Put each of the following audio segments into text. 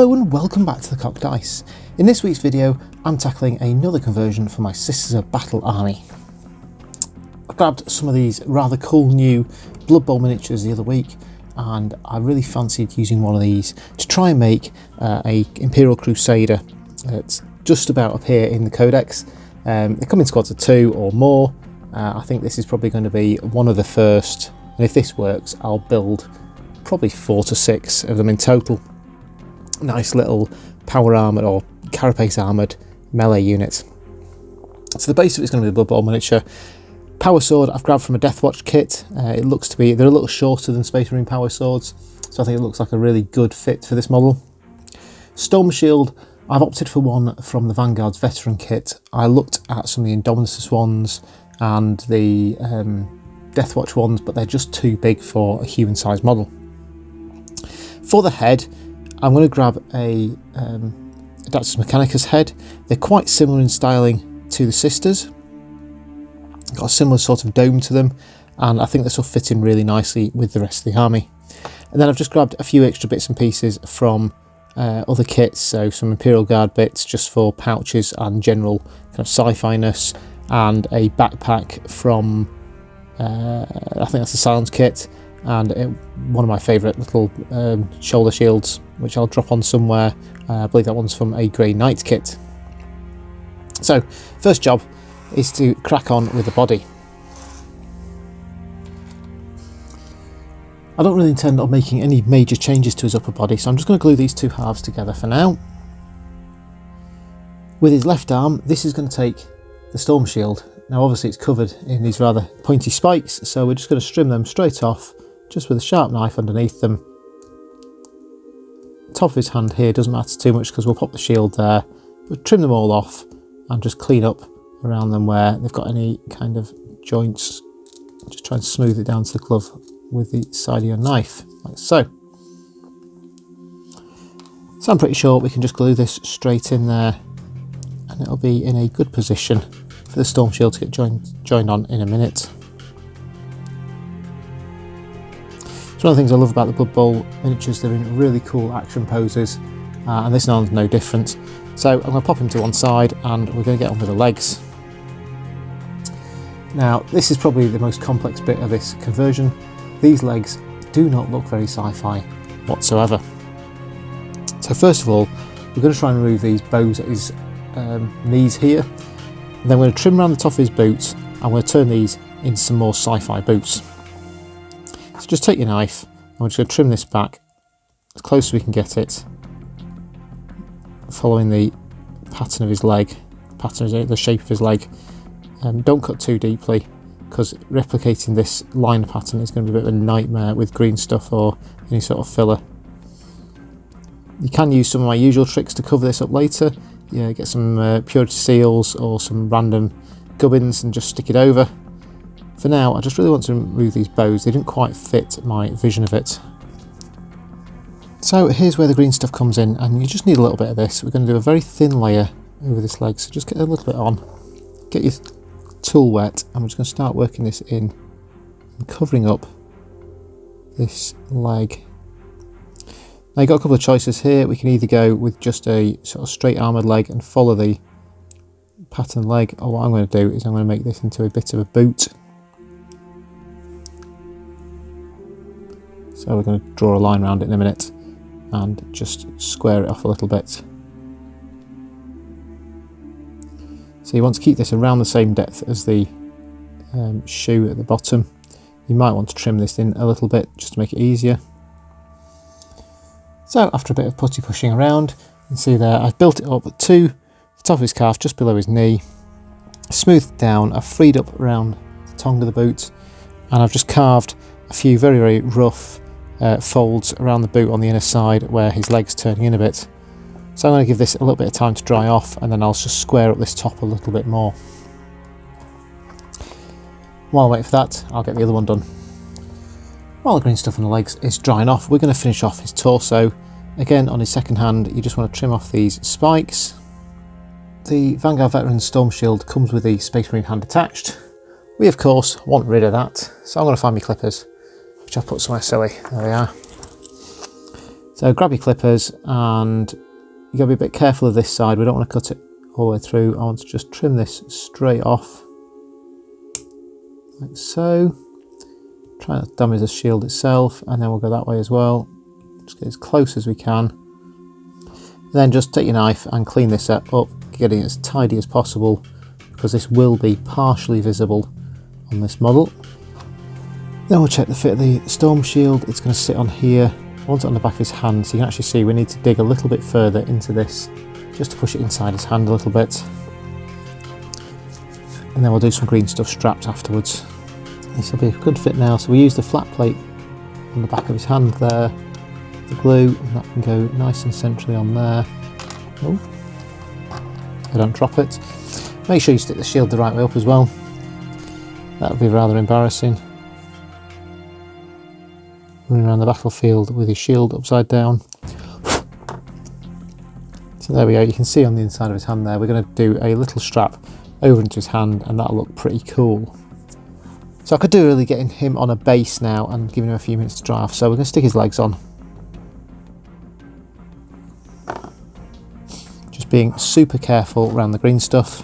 Hello and welcome back to the Cocked Dice. In this week's video I'm tackling another conversion for my Sisters of Battle army. I grabbed some of these rather cool new Blood Bowl miniatures the other week and I really fancied using one of these to try and make a Imperial Crusader that's just about up here in the Codex. They come in squads of 2 or more. I think this is probably going to be one of the first, and if this works I'll build probably 4 to 6 of them in total. Nice little power armoured or carapace armoured melee unit. So the base of it is going to be the Blood Bowl miniature. Power sword I've grabbed from a Deathwatch kit. It looks to be, they're a little shorter than Space Marine power swords, so I think it looks like a really good fit for this model. Storm shield, I've opted for one from the Vanguard's veteran kit. I looked at some of the Indominus ones and the Deathwatch ones, but they're just too big for a human sized model. For the head, I'm going to grab a Adepta Mechanicus head. They're quite similar in styling to the Sisters. Got a similar sort of dome to them, and I think this will fit in really nicely with the rest of the army. And then I've just grabbed a few extra bits and pieces from other kits, so some Imperial Guard bits just for pouches and general kind of sci-fi-ness, and a backpack from, I think that's the Silence kit, and one of my favourite little shoulder shields, which I'll drop on somewhere. I believe that one's from a Grey Knight kit. So, first job is to crack on with the body. I don't really intend on making any major changes to his upper body, so I'm just going to glue these two halves together for now. With his left arm, this is going to take the Storm Shield. Now obviously it's covered in these rather pointy spikes, so we're just going to trim them straight off, just with a sharp knife underneath them. Top of his hand here doesn't matter too much because we'll pop the shield there. We'll trim them all off and just clean up around them where they've got any kind of joints. Just try and smooth it down to the glove with the side of your knife, like so. So I'm pretty sure we can just glue this straight in there and it'll be in a good position for the Storm Shield to get joined on in a minute. So one of the things I love about the Blood Bowl miniatures, they're in really cool action poses, and this one's no different. So I'm going to pop him to one side and we're going to get on with the legs. Now this is probably the most complex bit of this conversion. These legs do not look very sci-fi whatsoever. So first of all, we're going to try and remove these bows at his knees here. And then we're going to trim around the top of his boots and we're going to turn these into some more sci-fi boots. So just take your knife and we're just going to trim this back as close as we can get it, following the pattern of his leg, the shape of his leg. Don't cut too deeply because replicating this line pattern is going to be a bit of a nightmare with green stuff or any sort of filler. You can use some of my usual tricks to cover this up later. Yeah, get some purity seals or some random gubbins and just stick it over. For now, I just really want to remove these bows. They didn't quite fit my vision of it. So here's where the green stuff comes in, and you just need a little bit of this. We're going to do a very thin layer over this leg, so just get a little bit on. Get your tool wet, and we're just going to start working this in and covering up this leg. Now you've got a couple of choices here. We can either go with just a sort of straight armoured leg and follow the pattern leg, or what I'm going to do is I'm going to make this into a bit of a boot. So we're going to draw a line around it in a minute and just square it off a little bit. So you want to keep this around the same depth as the shoe at the bottom. You might want to trim this in a little bit just to make it easier. So after a bit of putty pushing around, you can see there I've built it up to the top of his calf, just below his knee, smoothed it down, I've freed up around the tongue of the boot, and I've just carved a few very, very rough folds around the boot on the inner side where his leg's turning in a bit. So I'm going to give this a little bit of time to dry off and then I'll just square up this top a little bit more. While I wait for that, I'll get the other one done. While the green stuff on the legs is drying off, we're going to finish off his torso. Again, on his second hand, you just want to trim off these spikes. The Vanguard Veteran Storm Shield comes with the Space Marine hand attached. We of course want rid of that, so I'm going to find my clippers, which I've put somewhere silly. There they are. So grab your clippers, and you got to be a bit careful of this side. We don't want to cut it all the way through. I want to just trim this straight off, like so. Try not to damage the shield itself, and then we'll go that way as well. Just get as close as we can. Then just take your knife and clean this up, getting it as tidy as possible, because this will be partially visible on this model. Then we'll check the fit of the storm shield. It's going to sit on here. I want it on the back of his hand, so you can actually see we need to dig a little bit further into this, just to push it inside his hand a little bit. And then we'll do some green stuff strapped afterwards. This will be a good fit now. So we use the flat plate on the back of his hand there, the glue, and that can go nice and centrally on there. Oh, I don't drop it. Make sure you stick the shield the right way up as well. That would be rather embarrassing. Running around the battlefield with his shield upside down. So there we go, you can see on the inside of his hand there, we're going to do a little strap over into his hand, and that'll look pretty cool. So I could do really getting him on a base now and giving him a few minutes to dry off. So we're going to stick his legs on. Just being super careful around the green stuff.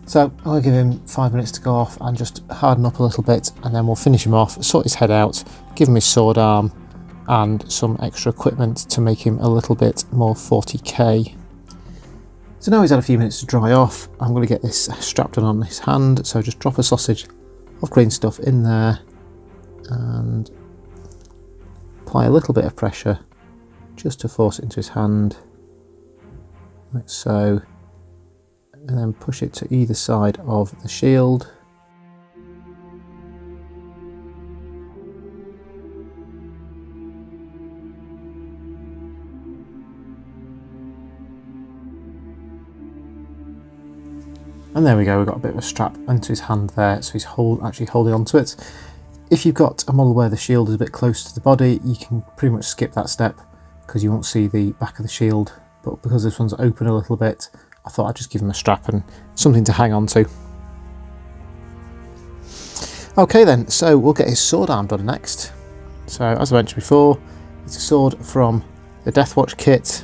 So I'm going to give him 5 minutes to go off and just harden up a little bit, and then we'll finish him off, sort his head out, give him his sword arm and some extra equipment to make him a little bit more 40k. So now he's had a few minutes to dry off, I'm going to get this strapped on his hand. So just drop a sausage of green stuff in there and apply a little bit of pressure just to force it into his hand, like so. And then push it to either side of the shield. And there we go, we've got a bit of a strap onto his hand there, so he's actually holding onto it. If you've got a model where the shield is a bit close to the body, you can pretty much skip that step because you won't see the back of the shield. But because this one's open a little bit, I thought I'd just give him a strap and something to hang on to. Okay then, so we'll get his sword arm done next. So as I mentioned before, it's a sword from the Deathwatch kit.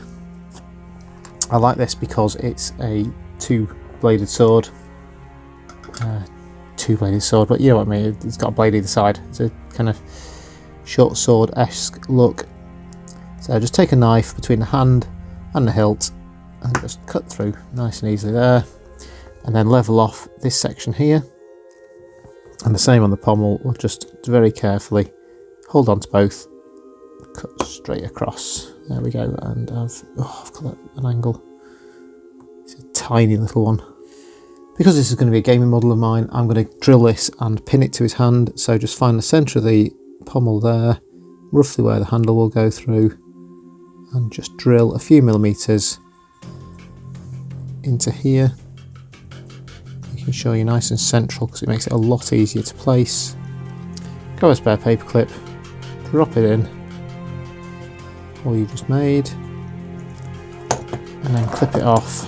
I like this because it's a two-bladed sword. Two-bladed sword, but you know what I mean, it's got a blade either side. It's a kind of short sword-esque look. So just take a knife between the hand and the hilt and just cut through nice and easily there, and then level off this section here, and the same on the pommel. We'll just very carefully hold on to both, cut straight across. There we go, and I've got an angle. It's a tiny little one. Because this is going to be a gaming model of mine, I'm going to drill this and pin it to his hand. So just find the centre of the pommel there, roughly where the handle will go through, and just drill a few millimetres into here, making sure you're nice and central because it makes it a lot easier to place. Grab a spare paper clip, drop it in, all you just made, and then clip it off.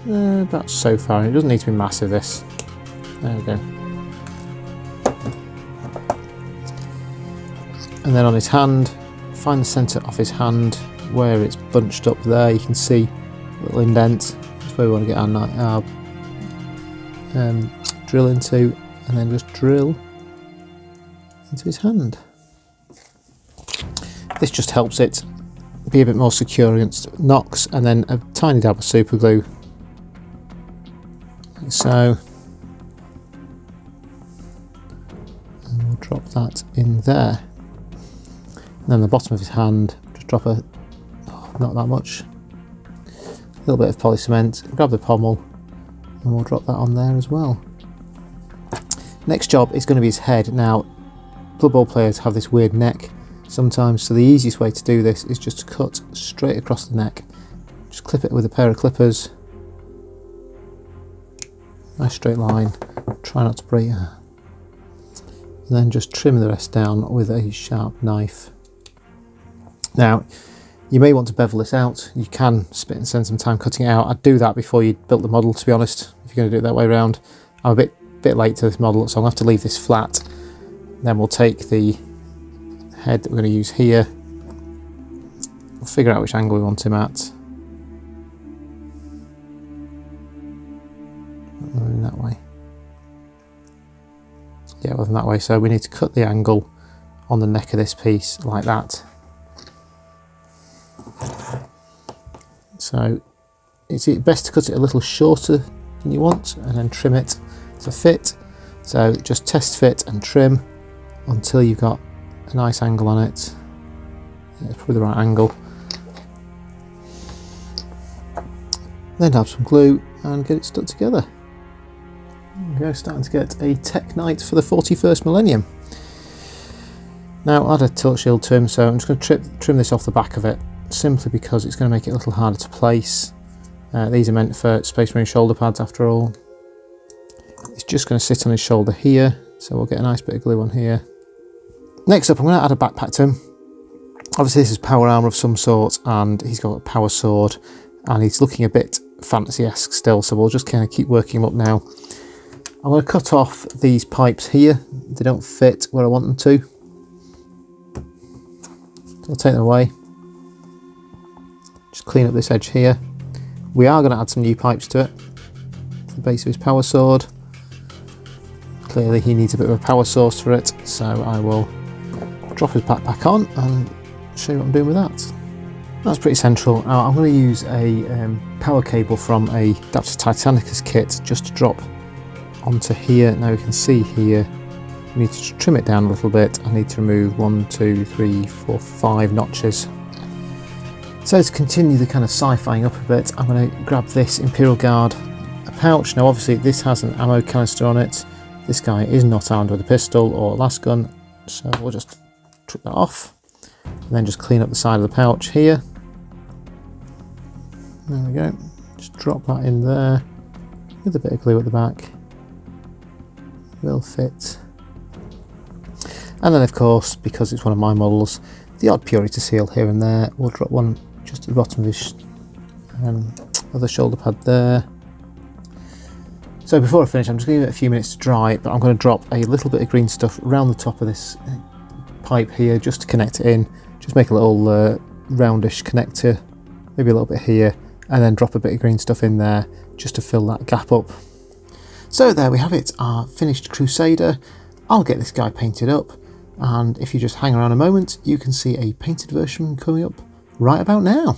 About so far, it doesn't need to be massive this. There we go. And then on his hand, find the centre of his hand where it's bunched up there. You can see a little indent. That's where we want to get our drill into, and then just drill into his hand. This just helps it be a bit more secure against knocks, and then a tiny dab of super glue, like so. And we'll drop that in there. And then the bottom of his hand, just drop not that much, a little bit of poly cement, grab the pommel, and we'll drop that on there as well. Next job is going to be his head. Now, Blood Bowl players have this weird neck sometimes, so the easiest way to do this is just to cut straight across the neck. Just clip it with a pair of clippers. Nice straight line, try not to break it. And then just trim the rest down with a sharp knife. Now, you may want to bevel this out. You can spend some time cutting it out. I'd do that before you built the model, to be honest, if you're going to do it that way around. I'm a bit late to this model, so I'll have to leave this flat. Then we'll take the head that we're going to use here. We'll figure out which angle we want him at. In that way. Yeah, well, in that way. So we need to cut the angle on the neck of this piece like that. So it's best to cut it a little shorter than you want and then trim it to fit. So just test fit and trim until you've got a nice angle on it. It's probably the right angle. Then have some glue and get it stuck together. There we go, starting to get a tech knight for the 41st millennium. Now I'll add a tilt shield to him, so I'm just going to trim this off the back of it, simply because it's going to make it a little harder to place. These are meant for Space Marine shoulder pads after all. It's just going to sit on his shoulder here, so we'll get a nice bit of glue on here. Next up, I'm going to add a backpack to him. Obviously this is power armour of some sort, and he's got a power sword, and he's looking a bit fantasy-esque still, so we'll just kind of keep working him up now. I'm going to cut off these pipes here. They don't fit where I want them to. So I'll take them away. Just clean up this edge here. We are going to add some new pipes to it. To the base of his power sword. Clearly he needs a bit of a power source for it, so I will drop his backpack on and show you what I'm doing with that. That's pretty central. Now I'm going to use a power cable from a Adepta Titanicus kit just to drop onto here. Now you can see here, we need to trim it down a little bit. I need to remove 1, 2, 3, 4, 5 notches. So to continue the kind of sci-fiing up a bit, I'm going to grab this Imperial Guard pouch. Now obviously this has an ammo canister on it. This guy is not armed with a pistol or a las gun, so we'll just trim that off and then just clean up the side of the pouch here. There we go, just drop that in there with a bit of glue at the back. Will fit. And then of course, because it's one of my models, the odd Purita seal here and there. We'll drop one just at the bottom of his other shoulder pad there. So before I finish, I'm just going to give it a few minutes to dry, but I'm going to drop a little bit of green stuff around the top of this pipe here just to connect it in. Just make a little roundish connector, maybe a little bit here, and then drop a bit of green stuff in there just to fill that gap up. So there we have it, our finished Crusader. I'll get this guy painted up, and if you just hang around a moment, you can see a painted version coming up right about now.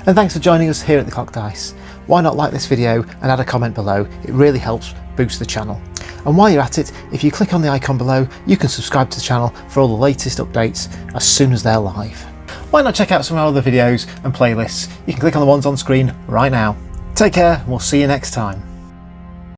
And thanks for joining us here at the Cocked Dice. Why not like this video and add a comment below? It really helps boost the channel. And while you're at it, if you click on the icon below, you can subscribe to the channel for all the latest updates as soon as they're live. Why not check out some of our other videos and playlists? You can click on the ones on screen right now. Take care, and we'll see you next time.